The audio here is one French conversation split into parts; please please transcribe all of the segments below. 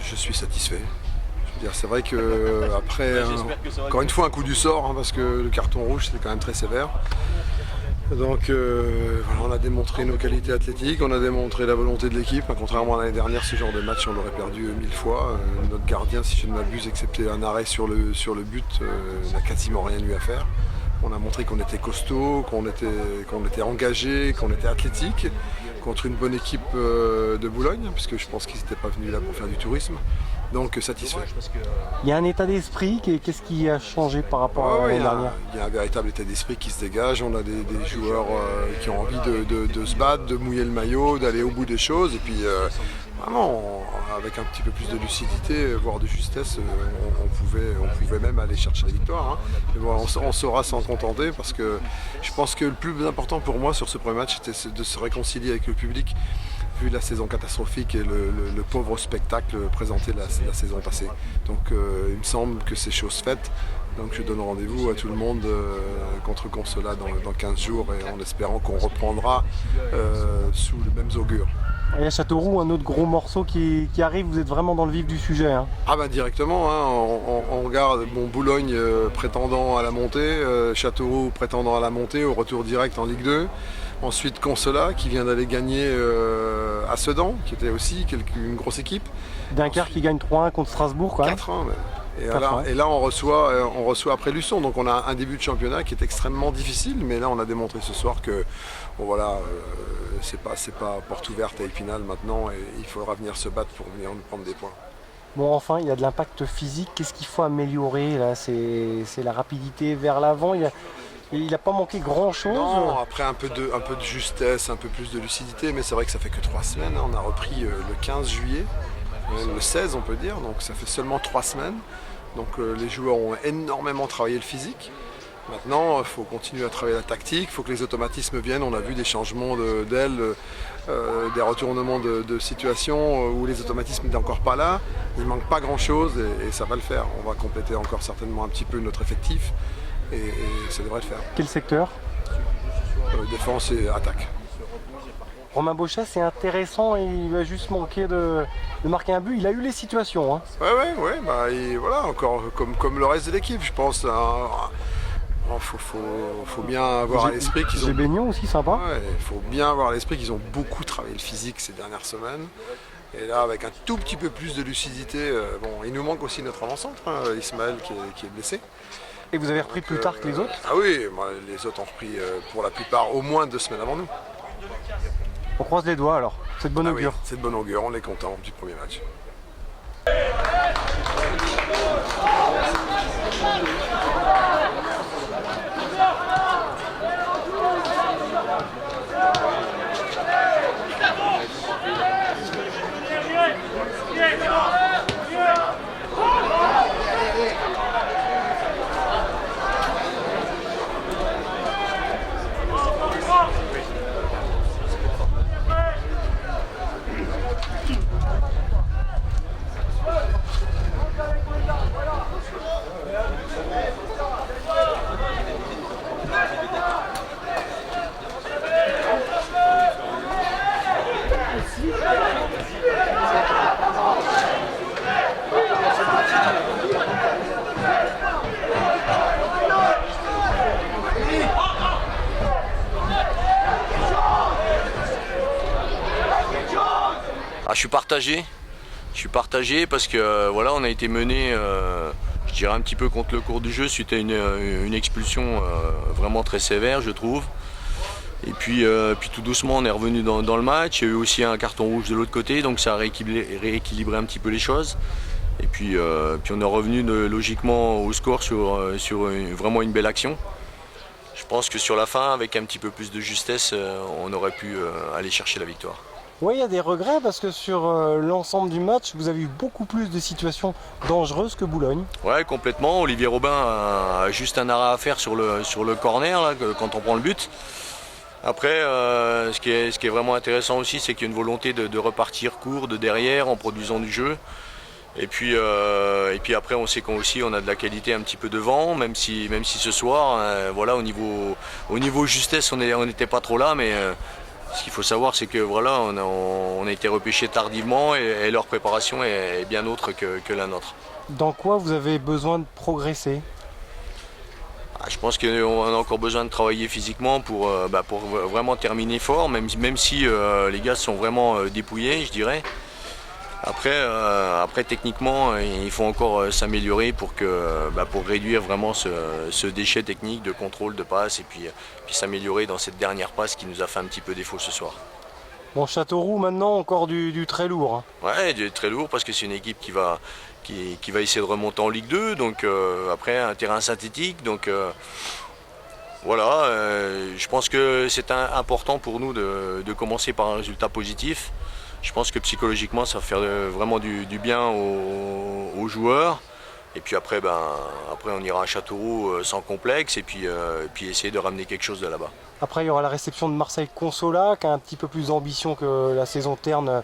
Je suis satisfait. C'est vrai qu'après, encore une fois, un coup du sort, parce que le carton rouge, c'était quand même très sévère. Donc voilà, on a démontré nos qualités athlétiques, on a démontré la volonté de l'équipe. Contrairement à l'année dernière, ce genre de match, on l'aurait perdu 1000 fois. Notre gardien, si je ne m'abuse, excepté un arrêt sur le but, n'a quasiment rien eu à faire. On a montré qu'on était costaud, qu'on était engagé, qu'on était athlétique contre une bonne équipe de Boulogne, puisque je pense qu'ils n'étaient pas venus là pour faire du tourisme. Donc satisfait. Il y a un état d'esprit, qu'est-ce qui a changé par rapport à l'année dernière? Il y a un véritable état d'esprit qui se dégage, on a des joueurs qui ont envie de se battre, de mouiller le maillot, d'aller au bout des choses, et puis vraiment avec un petit peu plus de lucidité, voire de justesse, on pouvait même aller chercher la victoire. Mais bon, on saura s'en contenter, parce que je pense que le plus important pour moi sur ce premier match, c'était de se réconcilier avec le public, vu la saison catastrophique et le pauvre spectacle présenté la saison passée. Donc il me semble que c'est chose faite. Donc je donne rendez-vous à tout le monde contre Consola dans 15 jours, et en espérant qu'on reprendra sous les mêmes augures. Et à Châteauroux, un autre gros morceau qui arrive, vous êtes vraiment dans le vif du sujet. Ah bah directement, on regarde Boulogne prétendant à la montée, Châteauroux prétendant à la montée, au retour direct en Ligue 2. Ensuite Consola qui vient d'aller gagner à Sedan, qui était aussi une grosse équipe. Dunkerque qui gagne 3-1 contre Strasbourg quand même. 4-1 même. Et là on reçoit après Luçon, donc on a un début de championnat qui est extrêmement difficile, mais là on a démontré ce soir que c'est pas porte ouverte à Épinal maintenant, et il faudra venir se battre pour venir nous prendre des points. Bon, enfin, il y a de l'impact physique, qu'est-ce qu'il faut améliorer là? C'est la rapidité vers l'avant. Il n'a pas manqué grand-chose. Non, après un peu de justesse, un peu plus de lucidité, mais c'est vrai que ça fait que 3 semaines. On a repris le 15 juillet, même le 16 on peut dire, donc ça fait seulement 3 semaines. Donc les joueurs ont énormément travaillé le physique. Maintenant, il faut continuer à travailler la tactique, il faut que les automatismes viennent. On a vu des changements d'ailes, des retournements de situation où les automatismes n'étaient encore pas là. Il ne manque pas grand-chose, et ça va le faire. On va compléter encore certainement un petit peu notre effectif. Et ça devrait le faire. Quel secteur? Défense et attaque. Romain Bochet, c'est intéressant, il va juste manquer de marquer un but. Il a eu les situations. Ouais, voilà, encore comme le reste de l'équipe, je pense. Faut bien avoir à l'esprit qu'ils ont. Gébénion aussi sympa. Ouais, il faut bien avoir à l'esprit qu'ils ont beaucoup travaillé le physique ces dernières semaines. Et là, avec un tout petit peu plus de lucidité, il nous manque aussi notre avant-centre, Ismaël qui est blessé. Et vous avez repris plus tard que les autres? Ah oui, les autres ont repris pour la plupart au moins 2 semaines avant nous. On croise les doigts alors, c'est de bonne augure. Oui, c'est de bonne augure, on est content du premier match. Je suis partagé parce que voilà, on a été mené, je dirais un petit peu contre le cours du jeu suite à une expulsion vraiment très sévère, je trouve. Et puis tout doucement on est revenu dans le match. Il y a eu aussi un carton rouge de l'autre côté, donc ça a rééquilibré un petit peu les choses. Et puis on est revenu logiquement au score sur vraiment une belle action. Je pense que sur la fin, avec un petit peu plus de justesse, on aurait pu aller chercher la victoire. Oui, il y a des regrets parce que sur l'ensemble du match, vous avez eu beaucoup plus de situations dangereuses que Boulogne. Ouais, complètement. Olivier Robin a juste un arrêt à faire sur le corner là, quand on prend le but. Après, ce qui est vraiment intéressant aussi, c'est qu'il y a une volonté de repartir court de derrière en produisant du jeu. Et puis après, on sait qu'on a de la qualité un petit peu devant, même si ce soir, voilà, au niveau justesse, on n'était pas trop là, mais Ce qu'il faut savoir, c'est que voilà, on a été repêché tardivement et leur préparation est bien autre que la nôtre. Dans quoi vous avez besoin de progresser? Je pense qu'on a encore besoin de travailler physiquement pour vraiment terminer fort, même si les gars sont vraiment dépouillés, je dirais. Après techniquement, il faut encore s'améliorer pour réduire vraiment ce déchet technique de contrôle de passe et puis s'améliorer dans cette dernière passe qui nous a fait un petit peu défaut ce soir. Bon, Châteauroux maintenant encore du très lourd. Hein. Ouais, du très lourd parce que c'est une équipe qui va essayer de remonter en Ligue 2, donc après un terrain synthétique, donc voilà, je pense que c'est important pour nous de commencer par un résultat positif. Je pense que psychologiquement ça va faire vraiment du bien aux joueurs. Et puis après, on ira à Châteauroux sans complexe et puis essayer de ramener quelque chose de là-bas. Après, il y aura la réception de Marseille Consola, qui a un petit peu plus d'ambition que la saison terne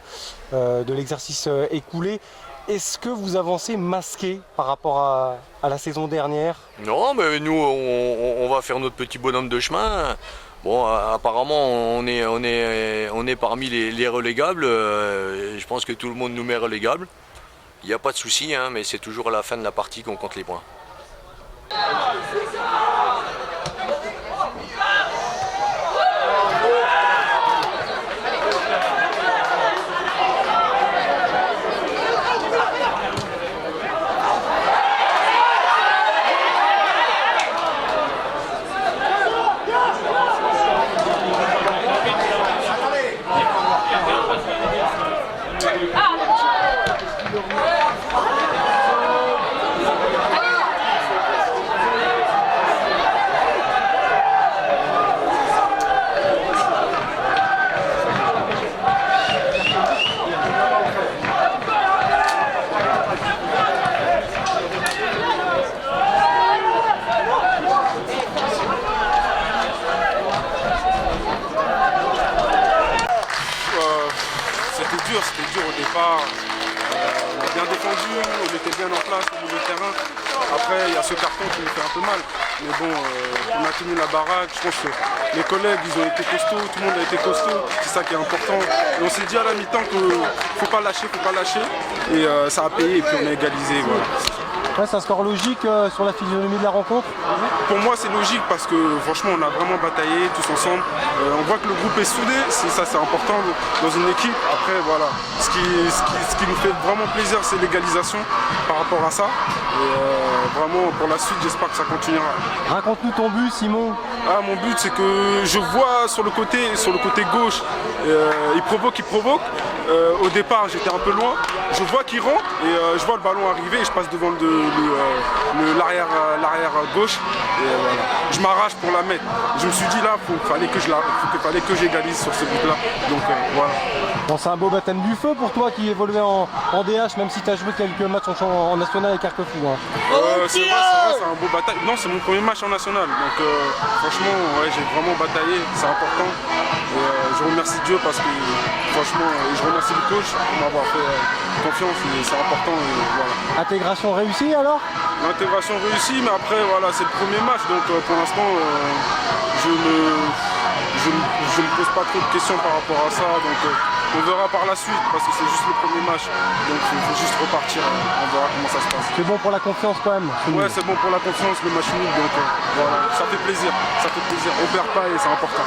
de l'exercice écoulé. Est-ce que vous avancez masqué par rapport à la saison dernière? Non, mais nous, on va faire notre petit bonhomme de chemin. Bon, apparemment, on est parmi les relégables. Je pense que tout le monde nous met relégables. Il n'y a pas de souci, hein, mais c'est toujours à la fin de la partie qu'on compte les points. C'était dur au départ. On a bien défendu, on était bien en place au milieu de terrain. Après, il y a ce carton qui nous fait un peu mal. Mais bon, on a tenu la baraque. Je pense que les collègues, ils ont été costauds, tout le monde a été costaud. C'est ça qui est important. Et on s'est dit à la mi-temps qu'il ne faut pas lâcher, Et ça a payé et puis on a égalisé. Voilà. Ouais, c'est un score logique sur la physionomie de la rencontre? Pour moi c'est logique parce que franchement on a vraiment bataillé tous ensemble. On voit que le groupe est soudé, ça c'est important dans une équipe. Après voilà, ce qui nous fait vraiment plaisir c'est l'égalisation par rapport à ça. Et vraiment pour la suite j'espère que ça continuera. Raconte-nous ton but Simon. Mon but c'est que je vois sur le côté gauche, il provoque. Au départ j'étais un peu loin, je vois qu'il rentre et je vois le ballon arriver et je passe devant l'arrière gauche et voilà. Je m'arrache pour la mettre. Je me suis dit là, il fallait que j'égalise sur ce but là. Donc voilà. Bon, c'est un beau baptême du feu pour toi qui évoluait en DH, même si tu as joué quelques matchs en national avec Carquefou. Hein. C'est vrai, c'est un beau bataille. Non, c'est mon premier match en national. Donc franchement, ouais, j'ai vraiment bataillé, c'est important. Et je remercie Dieu parce que franchement, je remercie le coach pour m'avoir fait confiance et c'est important. Et voilà. Intégration réussie alors? L'intégration réussie, mais après voilà, c'est le premier match, donc pour l'instant je ne pose pas trop de questions par rapport à ça, donc on verra par la suite parce que c'est juste le premier match, donc il faut juste repartir, on verra comment ça se passe. C'est bon pour la confiance quand même? Ouais, c'est bon pour la confiance, le match nul, donc voilà, ça fait plaisir, on perd pas et c'est important.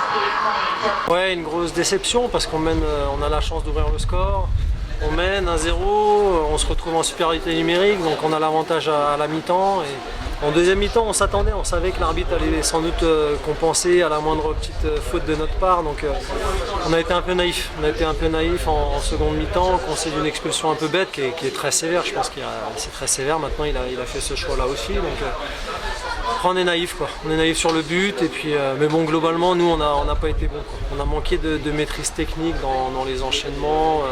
Ouais, une grosse déception parce qu'on mène, on a la chance d'ouvrir le score. On mène 1-0, on se retrouve en supériorité numérique, donc on a l'avantage à la mi-temps. Et en deuxième mi-temps, on s'attendait, on savait que l'arbitre allait sans doute compenser à la moindre petite faute de notre part. Donc on a été un peu naïf. On a été un peu naïf en seconde mi-temps, conseil d'une expulsion un peu bête qui est très sévère. Je pense que c'est très sévère. Maintenant, il a fait ce choix-là aussi. Donc, on est naïf quoi. On est naïf sur le but et puis mais bon globalement nous on n'a pas été bon quoi. On a manqué de maîtrise technique dans les enchaînements.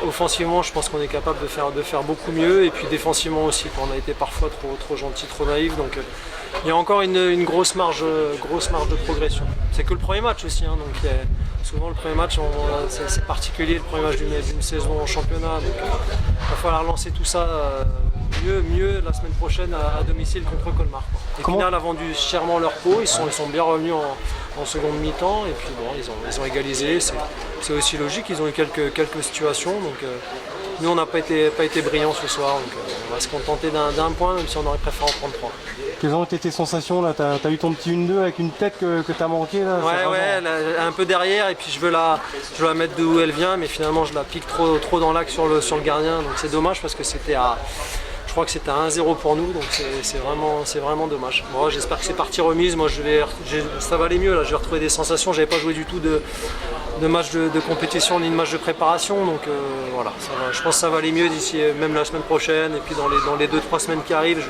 Offensivement je pense qu'on est capable de faire beaucoup mieux et puis défensivement aussi quoi. On a été parfois trop gentil, trop naïf donc il y a encore une grosse marge de progression. c'est que le premier match aussi, hein, donc souvent le premier match, c'est particulier, le premier match d'une saison en championnat, donc il va falloir lancer tout ça mieux la semaine prochaine à domicile contre Colmar. Épinal a vendu chèrement leur peau, ils sont bien revenus en seconde mi-temps et puis bon, ils ont égalisé, c'est aussi logique, ils ont eu quelques situations, donc nous on n'a pas été brillants ce soir, donc on va se contenter d'un point même si on aurait préféré en prendre 3. Quelles ont été tes sensations là? T'as eu ton petit 1-2 avec une tête que t'as manqué là? Ouais, un peu derrière et puis je veux la mettre d'où elle vient, mais finalement je la pique trop dans l'axe sur le gardien, donc c'est dommage parce que je crois que c'était à 1-0 pour nous, donc c'est vraiment dommage. Bon, j'espère que c'est partie remise, moi ça va aller mieux là, je vais retrouver des sensations, j'avais pas joué du tout de match de compétition ni de match de préparation, donc voilà, je pense que ça va aller mieux d'ici même la semaine prochaine et puis dans les 2-3 semaines qui arrivent,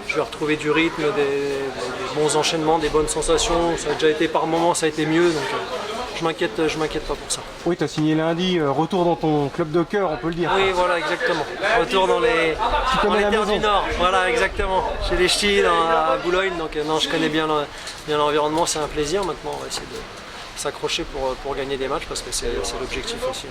je vais retrouver du rythme, des bons enchaînements, des bonnes sensations, ça a déjà été par moments, ça a été mieux, donc je m'inquiète pas pour ça. Oui, tu as signé lundi, retour dans ton club de cœur, on peut le dire. Oui, voilà, exactement. Retour dans les terres du Nord, voilà, exactement. Chez les Ch'tis, à Boulogne, donc non, je connais bien l'environnement, c'est un plaisir. Maintenant, on va essayer de s'accrocher pour gagner des matchs parce que c'est l'objectif aussi.